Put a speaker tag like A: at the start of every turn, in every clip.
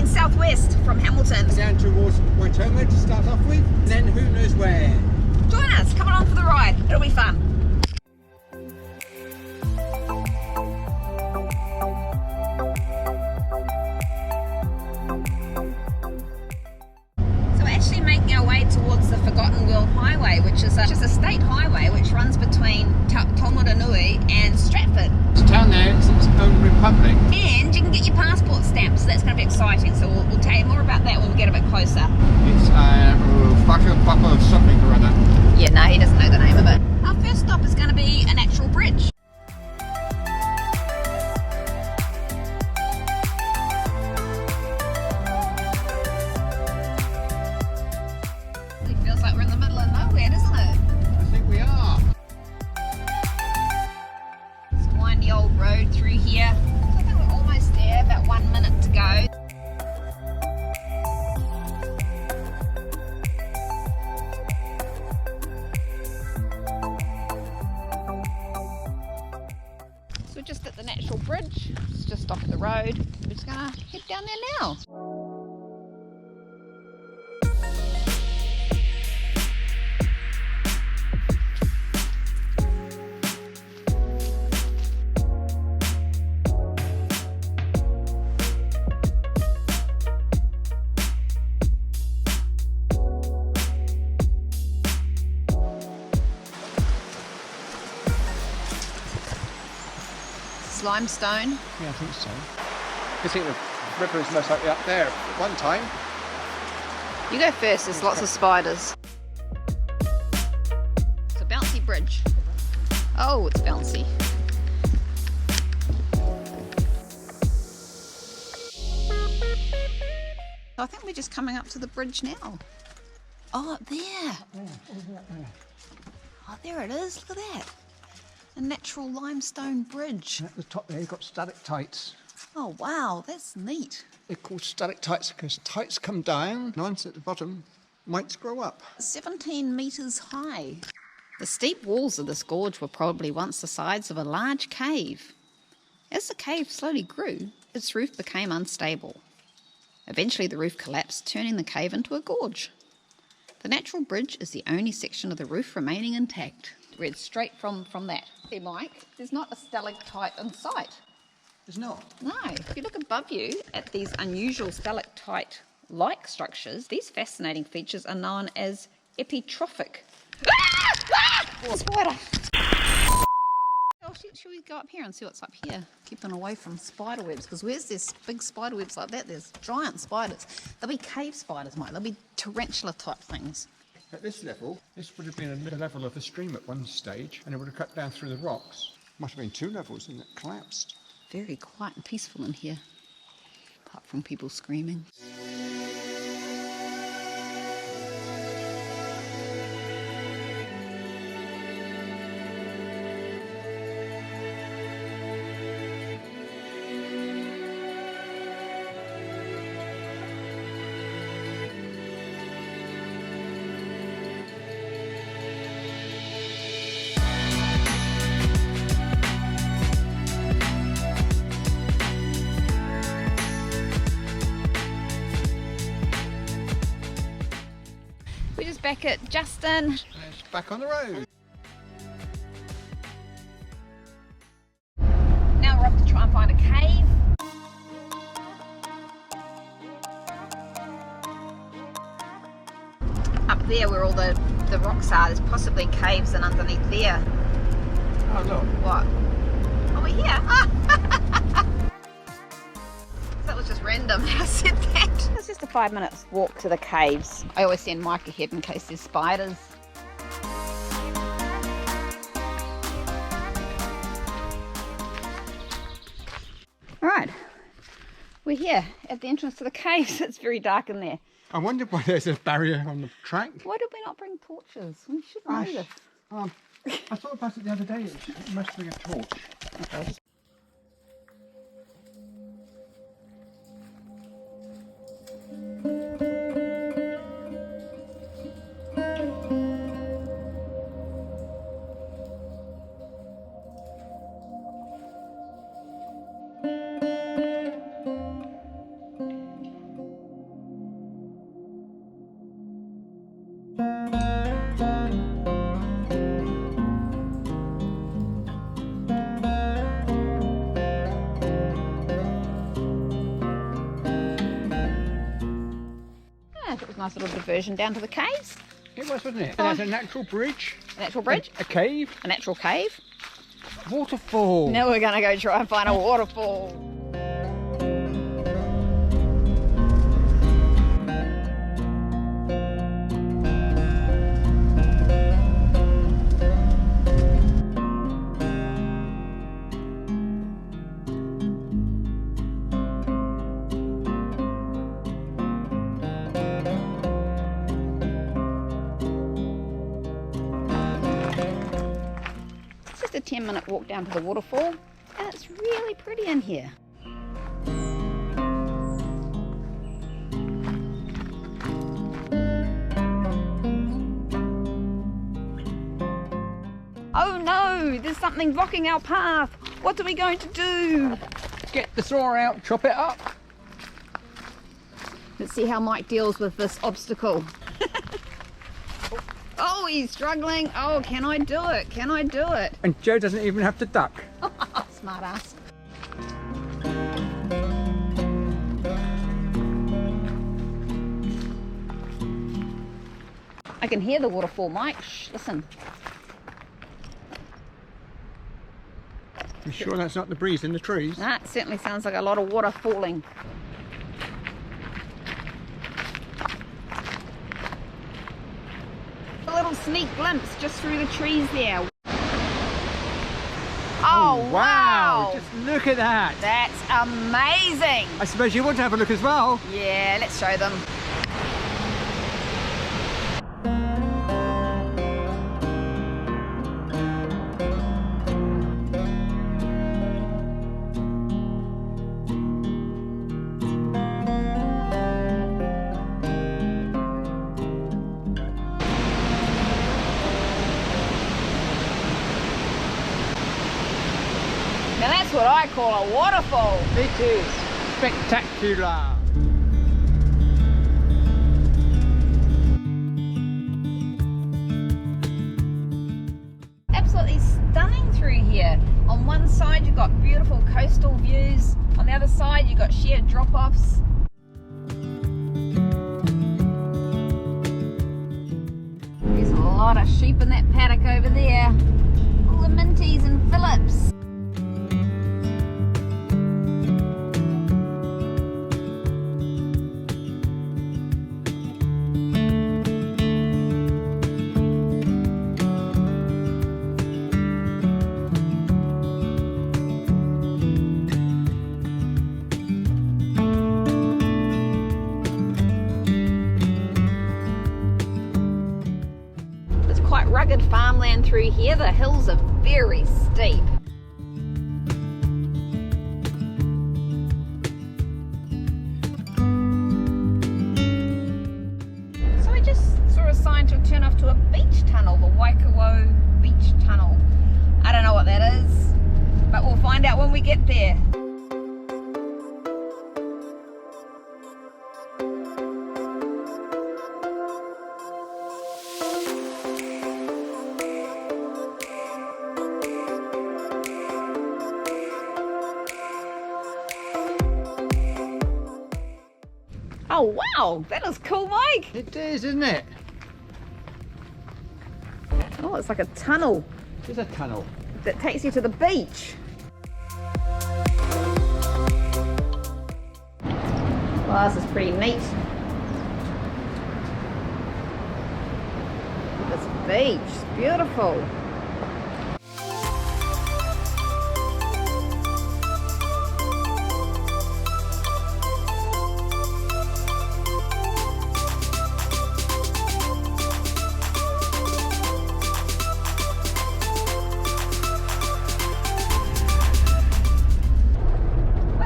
A: heading southwest from Hamilton.
B: Down towards Waitomo to start off with, and then who knows where.
A: Join us, come along for the ride, it'll be fun. So we're actually making our way towards the Forgotten World Highway, which is just a state highway which runs between Taumarunui and Stratford.
B: The town there is its own republic.
A: And you can get your passport stamped, so that's going to be exciting. So we'll tell you more about that when we get a bit closer.
B: It's Waikawau something or other.
A: Yeah, no, he doesn't know the name of it. Our first stop is going to be a natural bridge. It feels like we're in the middle of nowhere, doesn't it?
B: I think we are.
A: It's a windy old road through here. I think we're almost there, about 1 minute to go. So we're just at the natural bridge, it's just off the road. We're just gonna head down there now. Limestone.
B: Yeah, I think so. I think the river is most likely up there at one time.
A: You go first, there's lots of spiders. It's a bouncy bridge. Oh, it's bouncy. I think we're just coming up to the bridge now. Oh, up there. Oh, there it is, look at that. A natural limestone bridge.
B: And at the top there you've got stalactites.
A: Oh wow, that's neat.
B: They're called stalactites because tights come down, and once at the bottom, mites grow up.
A: 17 metres high. The steep walls of this gorge were probably once the sides of a large cave. As the cave slowly grew, its roof became unstable. Eventually the roof collapsed, turning the cave into a gorge. The natural bridge is the only section of the roof remaining intact. Read straight from that. Hey Mike, there's not a stalactite in sight.
B: There's not?
A: No, if you look above you at these unusual stalactite-like structures, these fascinating features are known as epitrophic. Spider! Oh, should we go up here and see what's up here? Keeping away from spider webs, because where's this big spider webs like that? There's giant spiders. There'll be cave spiders, Mike. There'll be tarantula type things.
B: At this level, this would have been the level of the stream at one stage, and it would have cut down through the rocks. Must have been 2 levels and it collapsed.
A: Very quiet and peaceful in here, apart from people screaming. We're just back at Justin.
B: And it's back on the road.
A: Now we're off to try and find a cave. Up there where all the rocks are, there's possibly caves and underneath there.
B: Oh look.
A: What? Oh, we're here. That was just random. I said that. It's just a 5-minute walk to the caves. I always send Mike ahead in case there's spiders. Alright, we're here at the entrance to the caves. It's very dark in there.
B: I wonder why there's a barrier on the track.
A: Why did we not bring torches? We should know this.
B: I thought about it the other day. It must be a torch.
A: Okay. Nice little diversion down to the caves.
B: It was, wasn't it? And there's a natural bridge.
A: A natural bridge.
B: A cave.
A: A natural cave.
B: Waterfall.
A: Now we're going to go try and find a waterfall. A 10-minute walk down to the waterfall, and it's really pretty in here. Oh no, there's something blocking our path. What are we going to do?
B: Get the saw out, chop it up.
A: Let's see how Mike deals with this obstacle. Oh, he's struggling. Oh, can I do it? Can I do it?
B: And Joe doesn't even have to duck.
A: Smart ass. I can hear the waterfall, Mike. Shh, listen.
B: You sure that's not the breeze in the trees?
A: That certainly sounds like a lot of water falling. A little sneak glimpse just through the trees there. Oh, wow!
B: Just look at that!
A: That's amazing!
B: I suppose you want to have a look as well?
A: Yeah, let's show them. Now that's what I call a waterfall.
B: It is spectacular.
A: Absolutely stunning through here. On one side you've got beautiful coastal views. On the other side you've got sheer drop-offs. There's a lot of sheep in that paddock over there. All the Minties and Phillips. Quite rugged farmland through here. The hills are very steep. So we just saw a sign to turn off to a beach tunnel, the Waikawau Beach Tunnel. I don't know what that is, but we'll find out when we get there. Oh wow, that is cool, Mike.
B: It is, isn't it?
A: Oh, it's like a tunnel
B: It's a tunnel.
A: that takes you to the beach. Well, this is pretty neat. This beach, it's beautiful.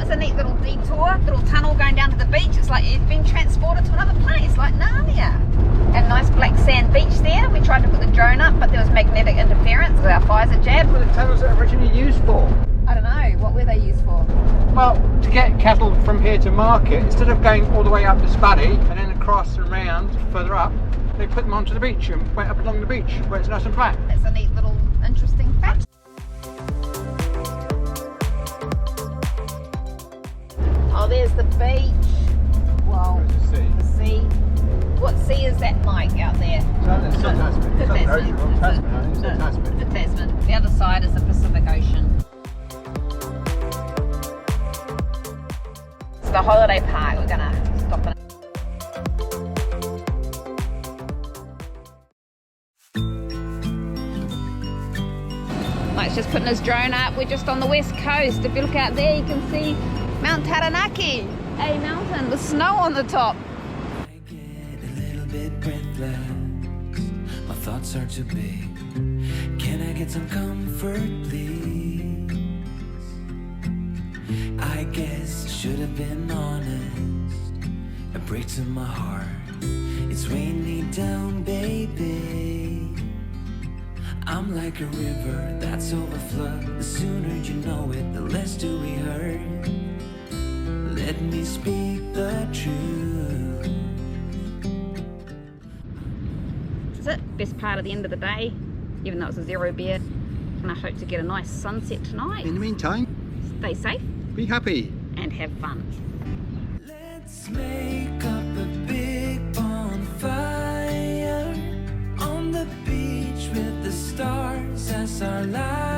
A: A neat little detour, little tunnel going down to the beach. It's like you've been transported to another place, like Narnia. And nice black sand beach there. We tried to put the drone up, but there was magnetic interference with our Pfizer jab.
B: What were the tunnels originally used for?
A: I don't know, what were they used for?
B: Well, to get cattle from here to market, instead of going all the way up to Spuddy and then across and around further up, they put them onto the beach and went up along the beach where it's nice and flat.
A: That's a neat little interesting fact. Oh, there's the beach. Wow,
B: There's the sea.
A: the sea.
B: It's not Tasman. It's not Tasman, honey. It's not Tasman.
A: The Tasman. The other side is the Pacific Ocean. It's the holiday park. We're gonna stop in. Mike's just putting his drone up. We're just on the west coast. If you look out there, you can see Mount Taranaki, a mountain with snow on the top.
C: I get a little bit breathless. My thoughts are too big. Can I get some comfort, please? I guess I should have been honest. A break to my heart. It's raining down, baby. I'm like a river that's overflowed. The sooner you know it, the less do we hurt. Let me speak the truth.
A: This is it. Best part of the end of the day, even though it's a zero beer. And I hope to get a nice sunset tonight.
B: In the meantime,
A: Stay safe
B: be happy.
A: and have fun.
C: Let's make up a big bonfire on the beach with the stars as our light.